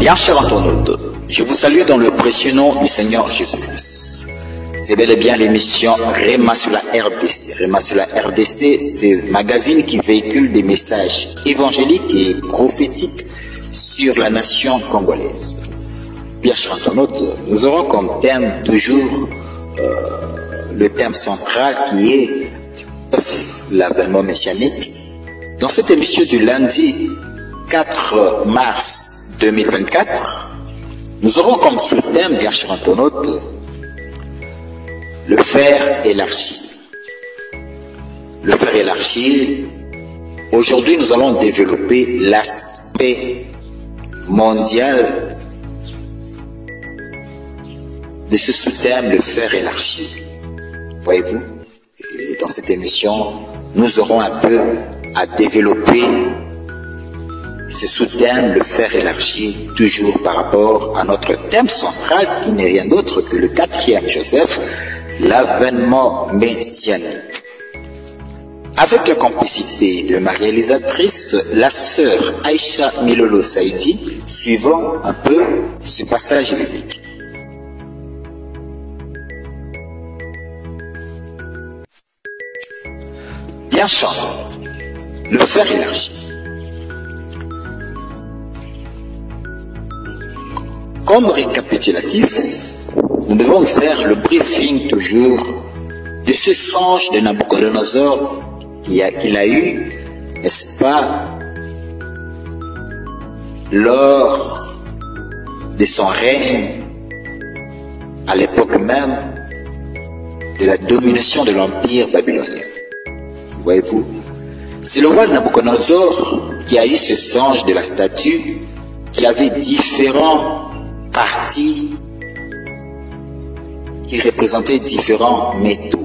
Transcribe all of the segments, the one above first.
Bien chers internautes, je vous salue dans le précieux nom du Seigneur Jésus-Christ. C'est bel et bien l'émission Réma sur la RDC. Réma sur la RDC, c'est un magazine qui véhicule des messages évangéliques et prophétiques sur la nation congolaise. Bien chers internautes, nous aurons comme thème toujours le thème central qui est l'avènement messianique. Dans cette émission du lundi 4 mars 2024, nous aurons comme sous-thème, bien chers internautes, le fer et l'argile. Le fer et l'argile. Aujourd'hui, nous allons développer l'aspect mondial de ce sous-thème, le fer et l'argile. Voyez-vous, dans cette émission, nous aurons un peu à développer ce sous-thème, le fer et l'argile, toujours par rapport à notre thème central qui n'est rien d'autre que le 4e Joseph, l'avènement messianique. Avec la complicité de ma réalisatrice, la sœur Aïcha Milolo Saïdi, suivant un peu ce passage biblique. Bien chant, le fer et l'argile. Comme récapitulatif, nous devons faire le briefing toujours de ce songe de Nabucodonosor qu'il a eu, n'est-ce pas, lors de son règne, à l'époque même de la domination de l'Empire babylonien. Voyez-vous, c'est le roi Nabucodonosor qui a eu ce songe de la statue qui avait différents parties qui représentaient différents métaux.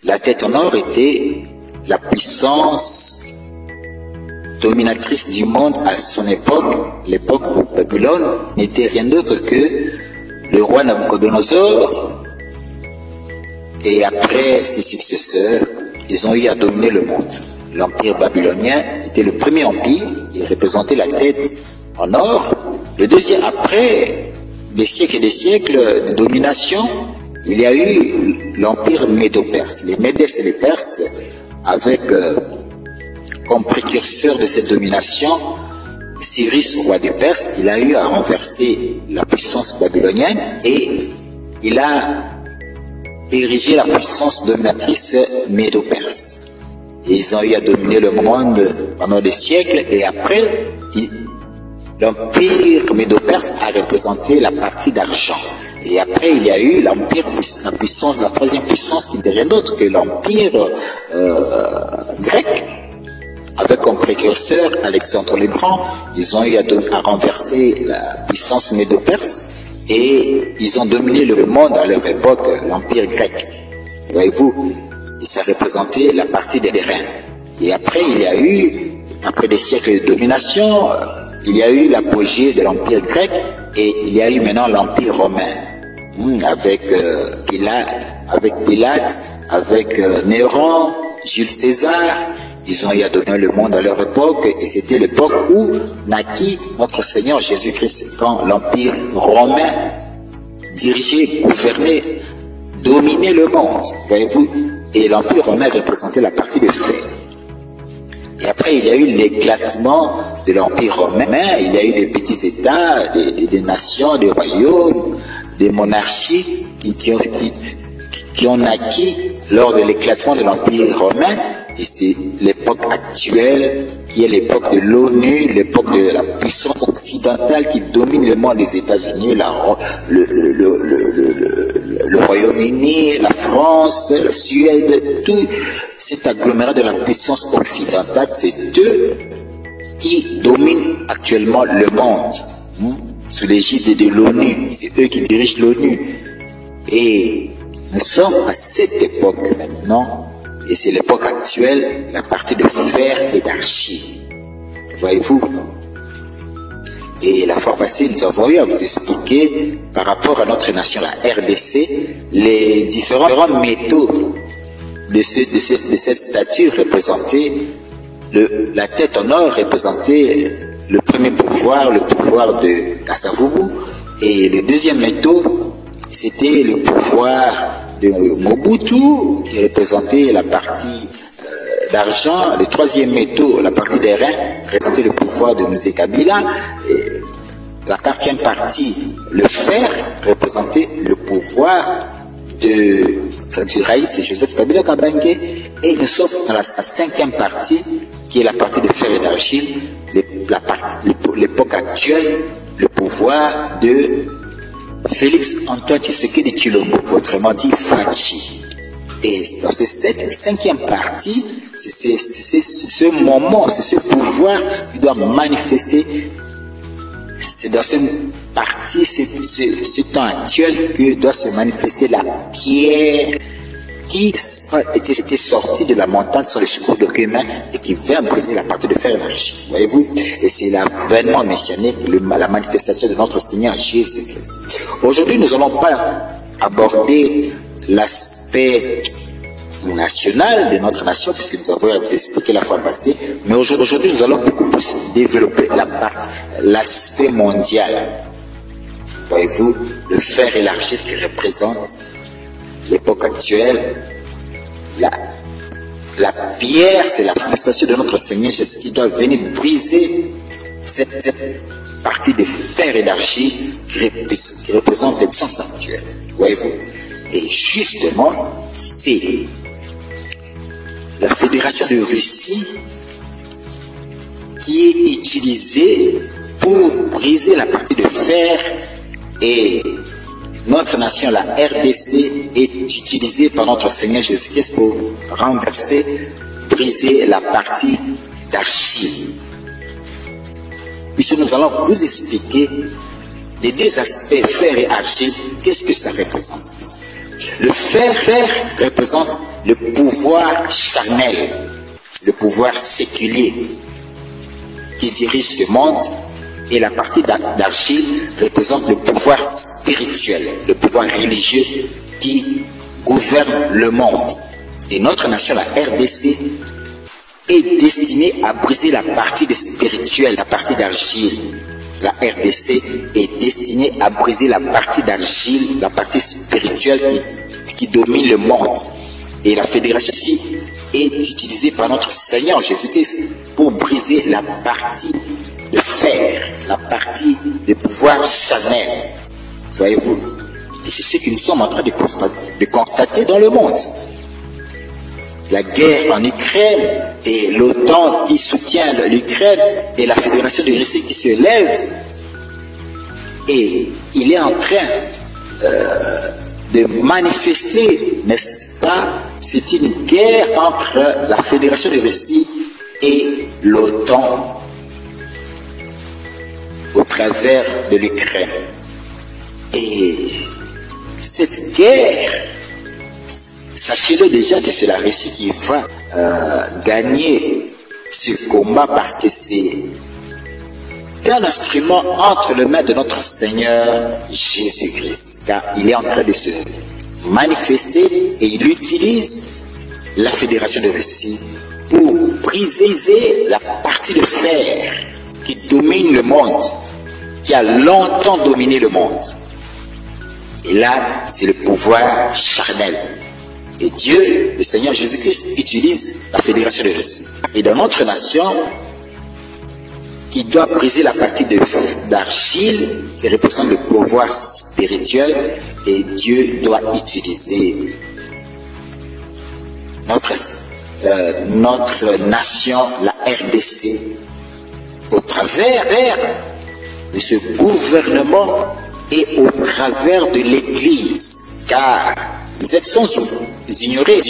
La tête en or était la puissance dominatrice du monde à son époque. L'époque où Babylone n'était rien d'autre que le roi Nabucodonosor et après ses successeurs, ils ont eu à dominer le monde. L'empire babylonien était le premier empire, il représentait la tête en or. Le deuxième, après des siècles et des siècles de domination, il y a eu l'empire médo-perse. Les Médès et les Perses, avec comme précurseur de cette domination, Cyrus, roi des Perses, il a eu à renverser la puissance babylonienne et il a érigé la puissance dominatrice médo-perse. Ils ont eu à dominer le monde pendant des siècles et après, l'empire médo-perse a représenté la partie d'argent. Et après, il y a eu l'empire, la puissance, la troisième puissance qui n'est rien d'autre que l'empire grec. Avec comme précurseur Alexandre le Grand, ils ont eu à renverser la puissance médo-perse et ils ont dominé le monde à leur époque, l'empire grec. Voyez-vous, et ça représentait la partie des reins. Et après, il y a eu, après des siècles de domination, il y a eu l'apogée de l'empire grec et il y a eu maintenant l'empire romain avec Pilate, avec Néron, Jules César. Ils ont eu à donner le monde à leur époque et c'était l'époque où naquit notre Seigneur Jésus-Christ quand l'empire romain dirigeait, gouvernait, dominait le monde. Voyez-vous, et l'empire romain représentait la partie de fer. Et après, il y a eu l'éclatement de l'Empire romain, il y a eu des petits États, des nations, des royaumes, des monarchies qui ont naquis lors de l'éclatement de l'Empire romain. Et c'est l'époque actuelle qui est l'époque de l'ONU, l'époque de la puissance occidentale qui domine le monde, les États-Unis, le Royaume-Uni, la France, la Suède, tout cet agglomérat de la puissance occidentale, c'est eux qui dominent actuellement le monde, sous l'égide de l'ONU, c'est eux qui dirigent l'ONU. Et nous sommes à cette époque maintenant, et c'est l'époque actuelle, la partie de fer et d'argile. Voyez-vous? Et la fois passée, nous avons eu à vous expliquer par rapport à notre nation, la RDC, les différents métaux de cette statue représentait la tête en or représentait le premier pouvoir, le pouvoir de Kasavubu. Et le deuxième métaux, c'était le pouvoir de Mobutu, qui représentait la partie d'argent. Le troisième métaux, la partie des reins, représentait le pouvoir de Mzee Kabila. Et la quatrième partie, le fer, représentait le pouvoir du Raïs de Joseph Kabila Kabange. Et nous sommes dans la cinquième partie, qui est la partie de fer et d'argile, l'époque actuelle, le pouvoir de Félix Antoine Tshisekedi Tshilombo, autrement dit Fachi. Et dans cette cinquième partie, c'est ce moment, c'est ce pouvoir qui doit manifester. C'est dans cette partie, ce temps actuel que doit se manifester la pierre qui était sortie de la montagne sur le secours de Kémin et qui vient briser la partie de fer et d'argile. Voyez-vous? Et c'est l'avènement messianique, la manifestation de notre Seigneur Jésus-Christ. Aujourd'hui, nous n'allons pas aborder l'aspect national de notre nation, puisque nous avons expliqué la fois passée, mais aujourd'hui, nous allons beaucoup plus développer l'aspect mondial. Voyez-vous, le fer et l'argile qui représentent l'époque actuelle. La pierre, c'est la manifestation de notre Seigneur Jésus qui doit venir briser cette partie de fer et d'argile qui représente les puissances actuelles. Voyez-vous? Et justement, c'est la Fédération de Russie qui est utilisée pour briser la partie de fer, et notre nation, la RDC, est utilisée par notre Seigneur Jésus-Christ pour renverser, briser la partie d'argile. Puisque nous allons vous expliquer les deux aspects, fer et argile, qu'est-ce que ça représente. Le fer représente le pouvoir charnel, le pouvoir séculier qui dirige ce monde, et la partie d'argile représente le pouvoir spirituel, le pouvoir religieux qui gouverne le monde. Et notre nation, la RDC, est destinée à briser la partie spirituelle, la partie d'argile. La RDC est destinée à briser la partie d'argile, la partie spirituelle qui domine le monde. Et la fédération ici est utilisée par notre Seigneur Jésus-Christ pour briser la partie de fer, la partie de pouvoir charnel. Voyez-vous? Et c'est ce que nous sommes en train de constater dans le monde. La guerre en Ukraine et l'OTAN qui soutient l'Ukraine et la Fédération de Russie qui se lève, et il est en train de manifester, n'est-ce pas? C'est une guerre entre la Fédération de Russie et l'OTAN au travers de l'Ukraine. Et cette guerre, sachez-le déjà que c'est la Russie qui va gagner ce combat, parce que c'est un instrument entre les mains de notre Seigneur Jésus-Christ. Car il est en train de se manifester et il utilise la Fédération de Russie pour briser la partie de fer qui domine le monde, qui a longtemps dominé le monde. Et là, c'est le pouvoir charnel. Et Dieu, le Seigneur Jésus-Christ, utilise la Fédération de Russie. Et dans notre nation, qui doit briser la partie d'argile, qui représente le pouvoir spirituel, et Dieu doit utiliser notre nation, la RDC, au travers de ce gouvernement et au travers de l'Église. Car vous êtes sans ignorer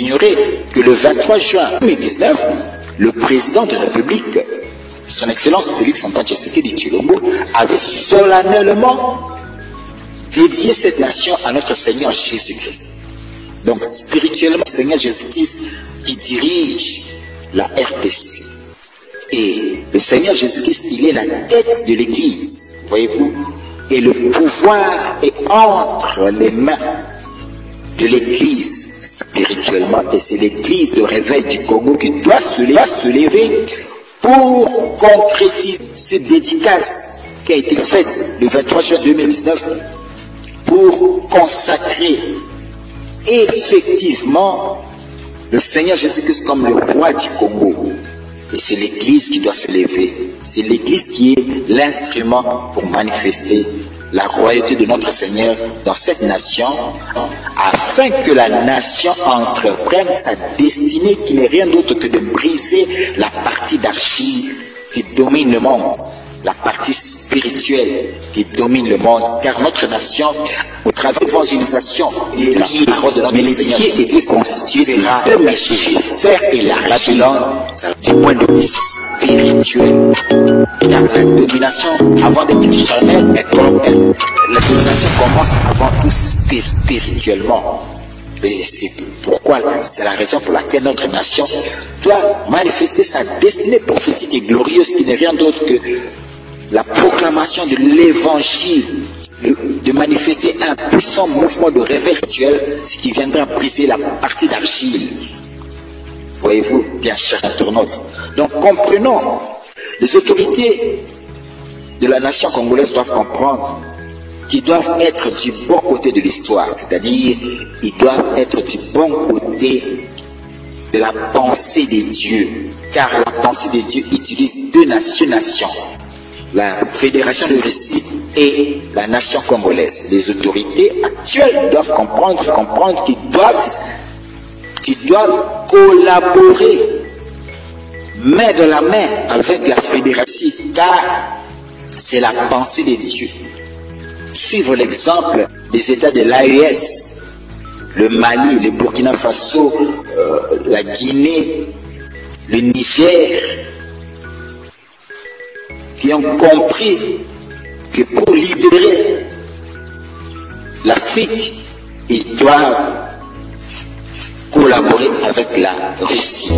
que le 23 juin 2019, le président de la République, son Excellence Félix Antoine Tshisekedi Tshilombo, avait solennellement dédié cette nation à notre Seigneur Jésus-Christ. Donc spirituellement, le Seigneur Jésus-Christ qui dirige la RDC. Et le Seigneur Jésus-Christ, il est la tête de l'Église, voyez-vous. Et le pouvoir est entre les mains de l'Église spirituellement. Et c'est l'Église de réveil du Congo qui doit se lever pour concrétiser cette dédicace qui a été faite le 23 juin 2019 pour consacrer effectivement le Seigneur Jésus-Christ comme le roi du Congo. Et c'est l'Église qui doit se lever. C'est l'Église qui est l'instrument pour manifester la royauté de notre Seigneur dans cette nation, afin que la nation entreprenne sa destinée qui n'est rien d'autre que de briser la partie d'argile qui domine le monde, la partie spirituelle qui domine le monde, car notre nation, au travers de l'évangélisation et la parole de notre Seigneur qui était constituée de méchants, fer et la Babylone, du point de vue spirituel. Car la domination, avant d'être charnelle, la domination commence avant tout spirituellement. Et c'est pourquoi, c'est la raison pour laquelle notre nation doit manifester sa destinée prophétique et glorieuse qui n'est rien d'autre que la proclamation de l'évangile, de manifester un puissant mouvement de réveil spirituel, ce qui viendra briser la partie d'argile. Voyez-vous, bien chers internautes. Donc comprenons, les autorités de la nation congolaise doivent comprendre qu'ils doivent être du bon côté de l'histoire, c'est-à-dire ils doivent être du bon côté de la pensée des dieux, car la pensée des dieux utilise deux nations, la Fédération de Russie et la nation congolaise. Les autorités actuelles doivent comprendre qu'ils doivent collaborer main dans la main avec la Fédération, car c'est la pensée des dieux. Suivre l'exemple des États de l'AES, le Mali, le Burkina Faso, la Guinée, le Niger, qui ont compris que pour libérer l'Afrique, ils doivent collaborer avec la Russie.